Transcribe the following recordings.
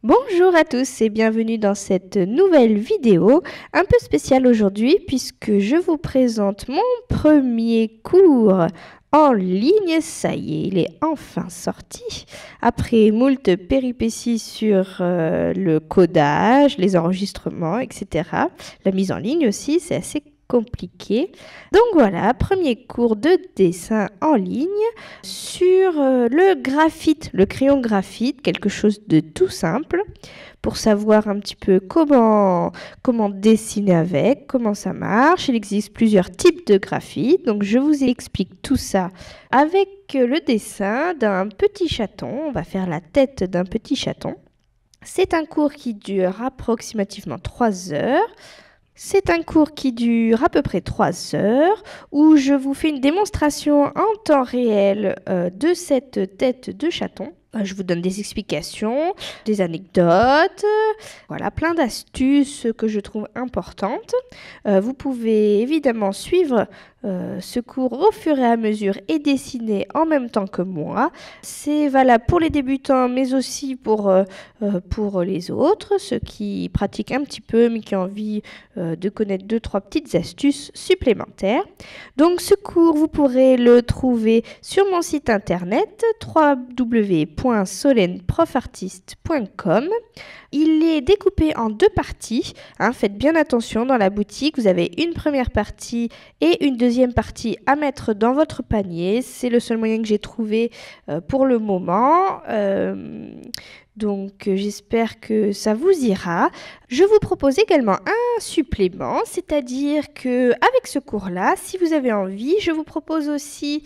Bonjour à tous et bienvenue dans cette nouvelle vidéo un peu spéciale aujourd'hui puisque je vous présente mon premier cours en ligne. Ça y est, il est enfin sorti. Après moult péripéties sur le codage, les enregistrements, etc. La mise en ligne aussi, c'est assez compliqué. Donc voilà, premier cours de dessin en ligne sur le graphite, le crayon graphite, quelque chose de tout simple pour savoir un petit peu comment dessiner avec, comment ça marche. Il existe plusieurs types de graphite, donc je vous explique tout ça avec le dessin d'un petit chaton. On va faire la tête d'un petit chaton. C'est un cours qui dure approximativement 3 heures. C'est un cours qui dure à peu près 3 heures où je vous fais une démonstration en temps réel de cette tête de chaton. Je vous donne des explications, des anecdotes, voilà, plein d'astuces que je trouve importantes. Vous pouvez évidemment suivre ce cours au fur et à mesure et dessiner en même temps que moi. C'est valable pour les débutants mais aussi pour les autres, ceux qui pratiquent un petit peu mais qui ont envie de connaître 2-3 petites astuces supplémentaires. Donc ce cours, vous pourrez le trouver sur mon site internet www.solenprofartiste.com. Il est découpé en 2 parties. Faites bien attention dans la boutique. Vous avez une première partie et une deuxième partie à mettre dans votre panier. C'est le seul moyen que j'ai trouvé pour le moment. Donc j'espère que ça vous ira. Je vous propose également un supplément, c'est-à-dire que avec ce cours-là, si vous avez envie, je vous propose aussi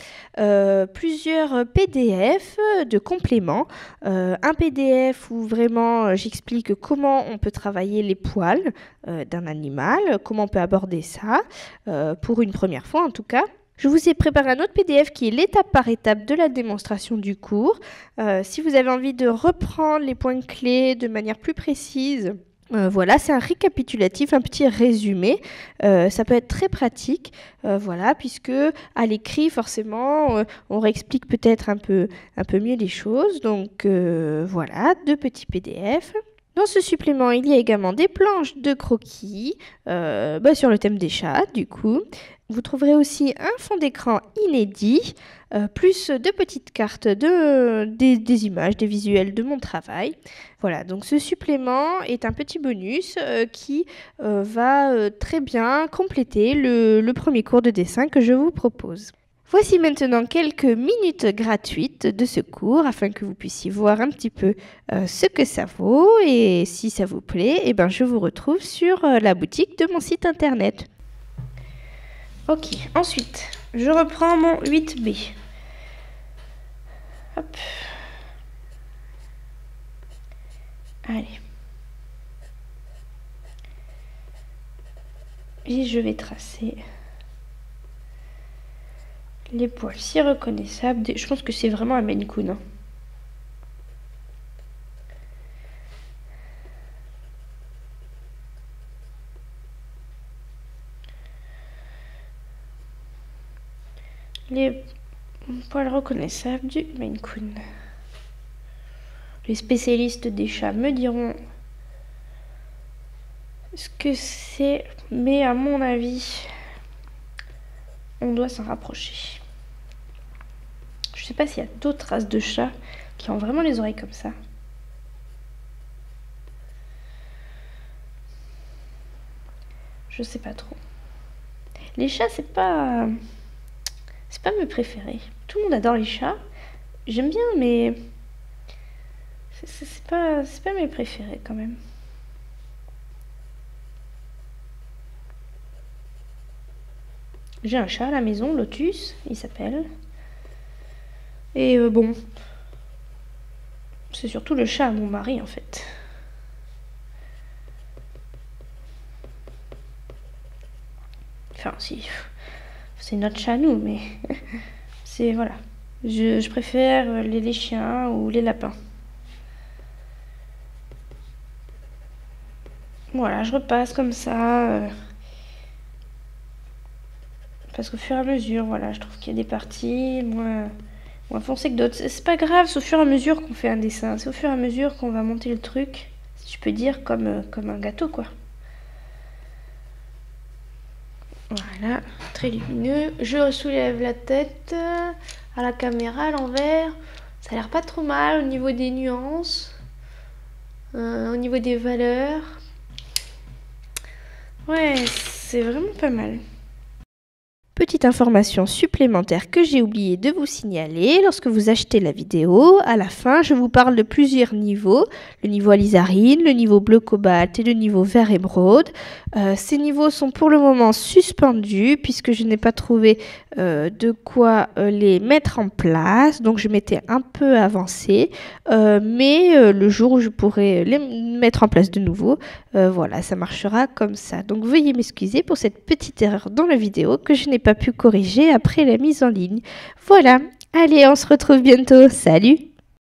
plusieurs PDF de compléments. Un PDF où vraiment j'explique comment on peut travailler les poils d'un animal, comment on peut aborder ça, pour une première fois en tout cas. Je vous ai préparé un autre PDF qui est l'étape par étape de la démonstration du cours. Si vous avez envie de reprendre les points clés de manière plus précise, voilà, c'est un récapitulatif, un petit résumé. Ça peut être très pratique, voilà, puisque à l'écrit, forcément, on réexplique peut-être un peu mieux les choses. Donc voilà, 2 petits PDF. Dans ce supplément, il y a également des planches de croquis sur le thème des chats, du coup. Vous trouverez aussi un fond d'écran inédit, plus 2 petites cartes des images, des visuels de mon travail. Voilà, donc ce supplément est un petit bonus qui va très bien compléter le premier cours de dessin que je vous propose. Voici maintenant quelques minutes gratuites de ce cours afin que vous puissiez voir un petit peu ce que ça vaut et si ça vous plaît, eh ben, je vous retrouve sur la boutique de mon site internet. Ok, ensuite, je reprends mon 8B. Hop. Allez. Et je vais tracer les poils si reconnaissables. Je pense que c'est vraiment un Maine Coon. Les poils reconnaissables du Maine Coon. Les spécialistes des chats me diront ce que c'est, mais à mon avis, on doit s'en rapprocher. Je sais pas s'il y a d'autres races de chats qui ont vraiment les oreilles comme ça. Je sais pas trop. Les chats, c'est pas mes préférés. Tout le monde adore les chats. J'aime bien, mais c'est pas mes préférés quand même. J'ai un chat à la maison, Lotus, il s'appelle. Et bon, c'est surtout le chat à mon mari en fait. Enfin, si, c'est notre chat à nous, mais c'est voilà. Je préfère les chiens ou les lapins. Voilà, je repasse comme ça. Parce qu'au fur et à mesure, voilà, je trouve qu'il y a des parties moins foncées que d'autres. C'est pas grave, c'est au fur et à mesure qu'on fait un dessin. C'est au fur et à mesure qu'on va monter le truc. si je peux dire, comme un gâteau, quoi. Voilà, très lumineux. Je soulève la tête à la caméra à l'envers. Ça a l'air pas trop mal au niveau des nuances, au niveau des valeurs. Ouais, c'est vraiment pas mal. Petite information supplémentaire que j'ai oublié de vous signaler, lorsque vous achetez la vidéo, à la fin je vous parle de plusieurs niveaux, le niveau alizarine, le niveau bleu cobalt et le niveau vert émeraude. Ces niveaux sont pour le moment suspendus puisque je n'ai pas trouvé de quoi les mettre en place, donc je m'étais un peu avancée, mais le jour où je pourrai les mettre en place de nouveau, voilà, ça marchera comme ça. Donc veuillez m'excuser pour cette petite erreur dans la vidéo que je n'ai pas pu corriger après la mise en ligne. Voilà, allez, on se retrouve bientôt. Salut!